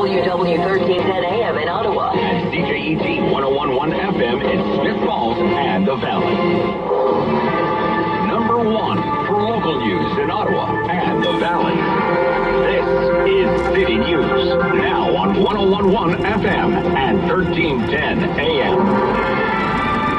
WW1310 AM in Ottawa. And CJET 1011 FM in Smith Falls and the Valley. Number one for local news in Ottawa and the Valley. This is City News, now on 1011 FM and 1310 AM.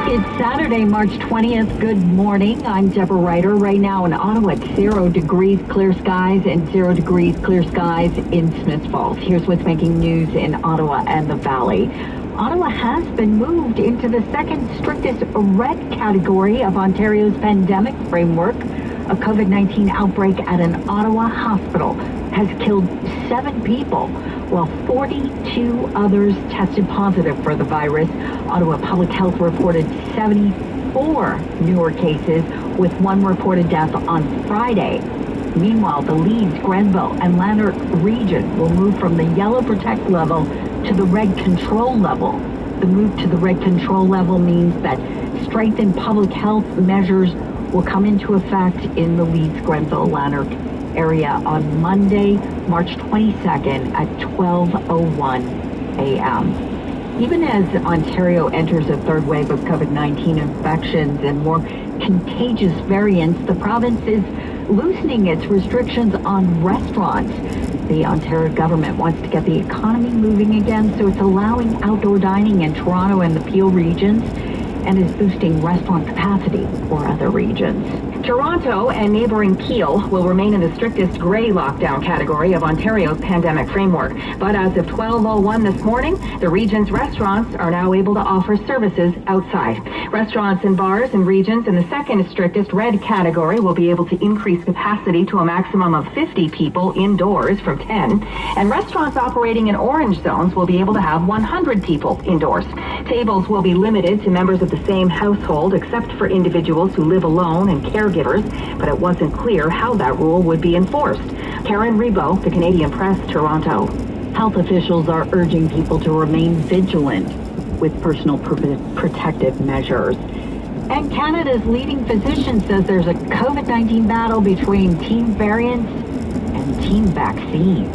It's Saturday, March 20th. Good morning. I'm Deborah Ryder. Right now in Ottawa, it's 0 degrees clear skies and 0 degrees clear skies in Smith Falls. Here's what's making news in Ottawa and the Valley. Ottawa has been moved into the second strictest red category of Ontario's pandemic framework. A COVID-19 outbreak at an Ottawa hospital has killed 7 people, while 42 others tested positive for the virus. Ottawa Public Health reported 74 newer cases, with 1 reported death on Friday. Meanwhile, the Leeds, Grenville, and Lanark region will move from the yellow protect level to the red control level. The move to the red control level means that strengthened public health measures will come into effect in the Leeds, Grenville, Lanark area on Monday, March 22nd at 12:01 a.m. Even as Ontario enters a third wave of COVID-19 infections and more contagious variants, the province is loosening its restrictions on restaurants. The Ontario government wants to get the economy moving again, so it's allowing outdoor dining in Toronto and the Peel regions and is boosting restaurant capacity for other regions. Toronto and neighboring Peel will remain in the strictest gray lockdown category of Ontario's pandemic framework. But as of 12:01 this morning, the region's restaurants are now able to offer services outside. Restaurants and bars in regions in the second strictest red category will be able to increase capacity to a maximum of 50 people indoors from 10. And restaurants operating in orange zones will be able to have 100 people indoors. Tables will be limited to members of the same household, except for individuals who live alone and caregivers, but it wasn't clear how that rule would be enforced. Karen Rebo, the Canadian Press, Toronto. Health officials are urging people to remain vigilant with personal protective measures. And Canada's leading physician says there's a COVID-19 battle between team variants and team vaccines.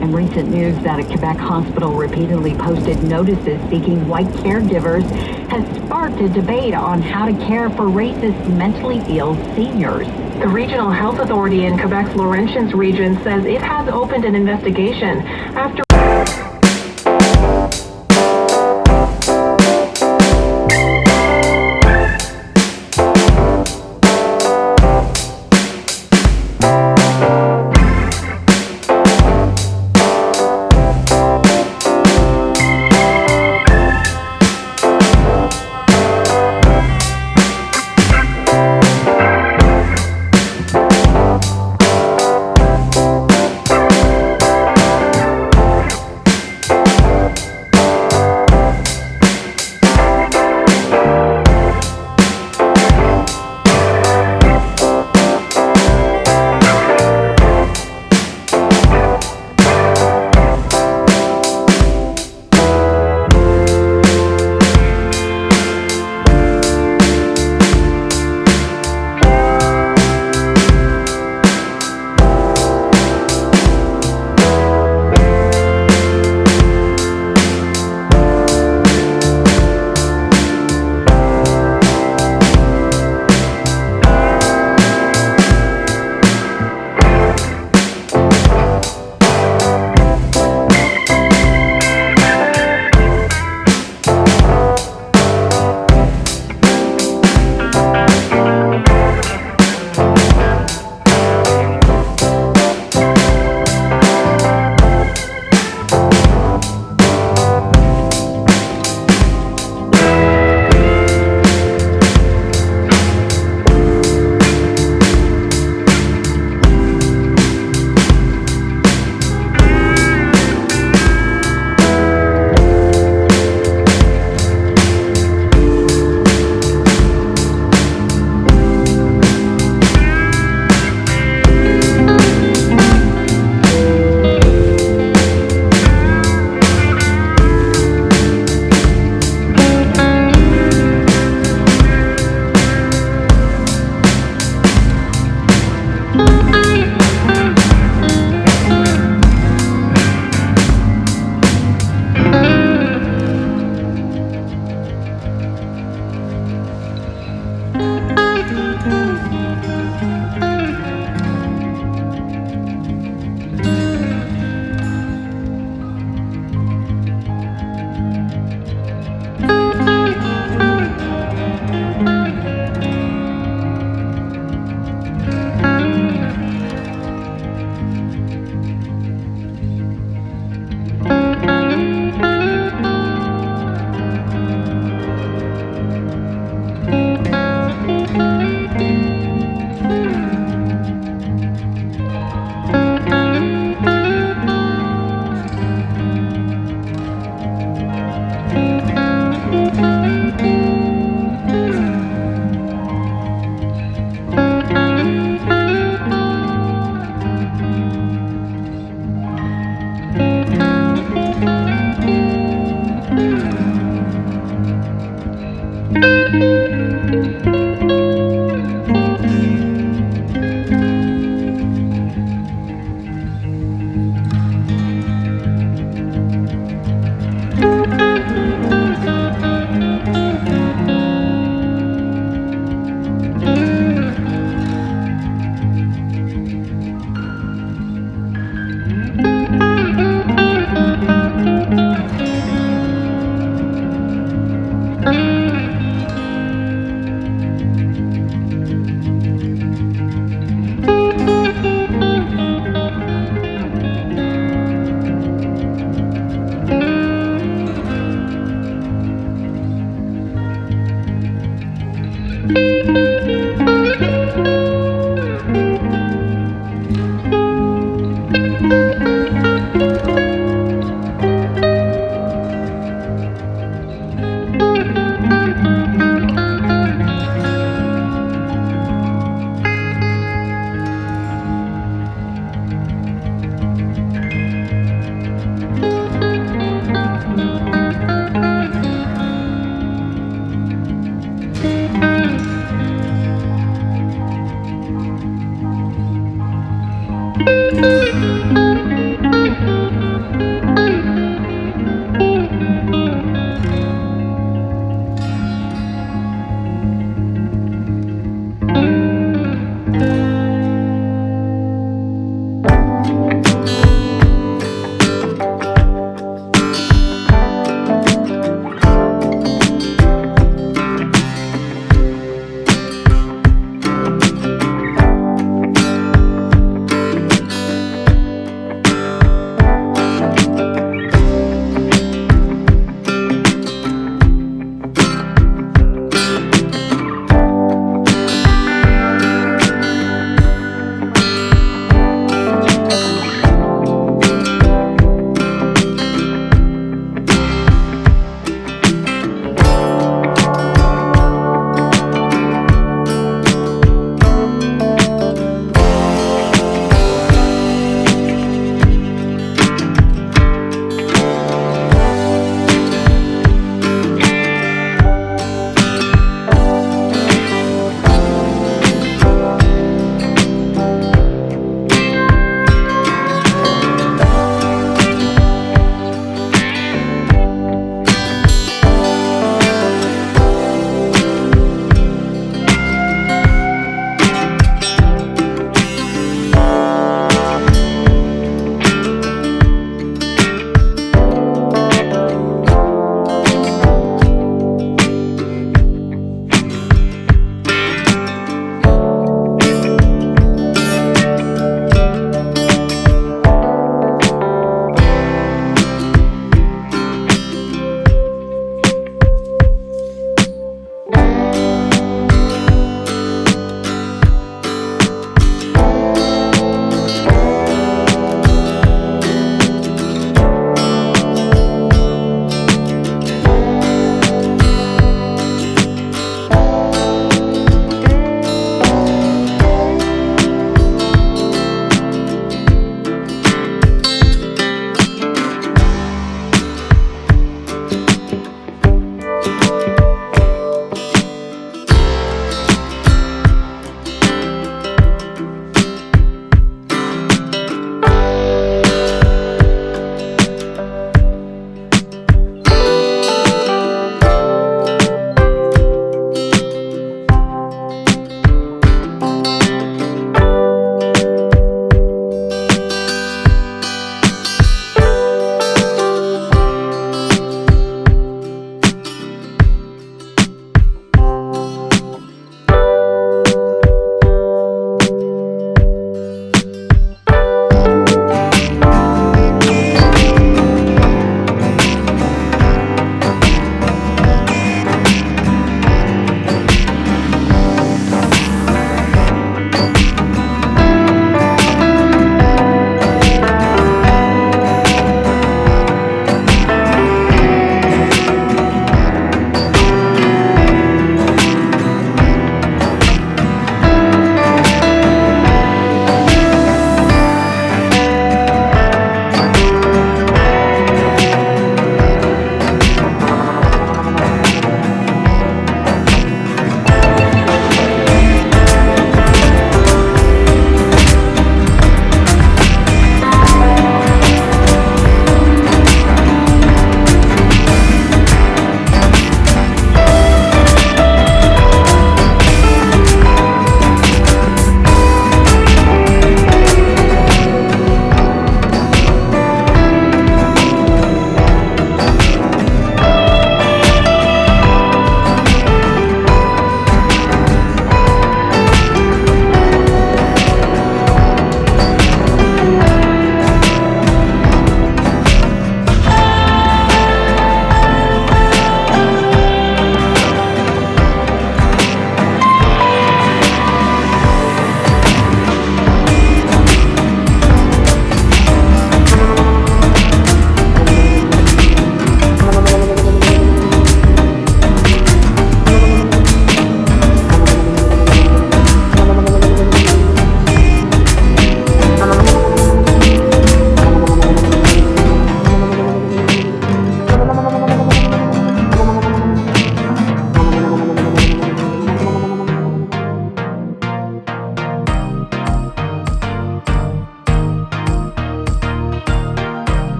And recent news that a Quebec hospital repeatedly posted notices seeking white caregivers has sparked a debate on how to care for racist, mentally ill seniors. The Regional Health Authority in Quebec's Laurentians region says it has opened an investigation after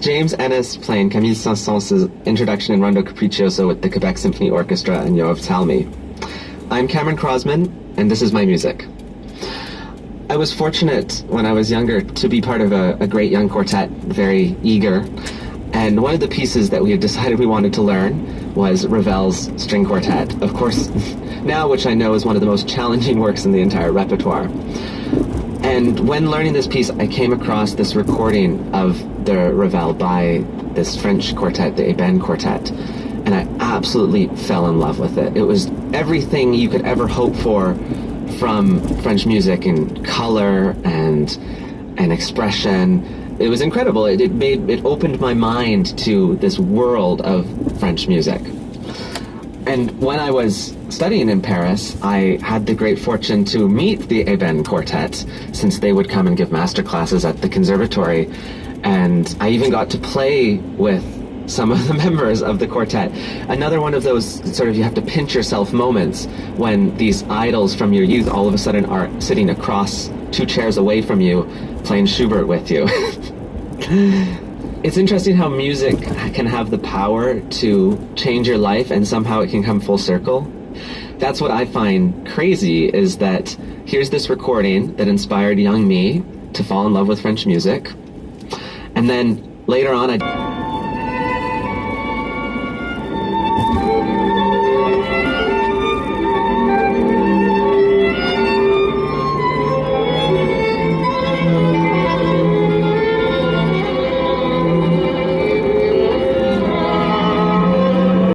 James Ennis playing Camille Saint-Saëns' introduction in Rondo Capriccioso with the Quebec Symphony Orchestra and Yoav Talmy. I'm Cameron Crosman, and this is my music. I was fortunate when I was younger to be part of a great young quartet, very eager, and one of the pieces that we had decided we wanted to learn was Ravel's String Quartet. Of course, now which I know is one of the most challenging works in the entire repertoire. And when learning this piece, I came across this recording of the Ravel by this French quartet, the Eben Quartet, and I absolutely fell in love with it. It was everything you could ever hope for from French music in color and expression. It was incredible. It opened my mind to this world of French music. And when I was studying in Paris, I had the great fortune to meet the Eben Quartet, since they would come and give master classes at the conservatory. And I even got to play with some of the members of the quartet. Another one of those sort of you have to pinch yourself moments when these idols from your youth all of a sudden are sitting across 2 chairs away from you playing Schubert with you. It's interesting how music can have the power to change your life and somehow it can come full circle. That's what I find crazy, is that here's this recording that inspired young me to fall in love with French music. And then later on,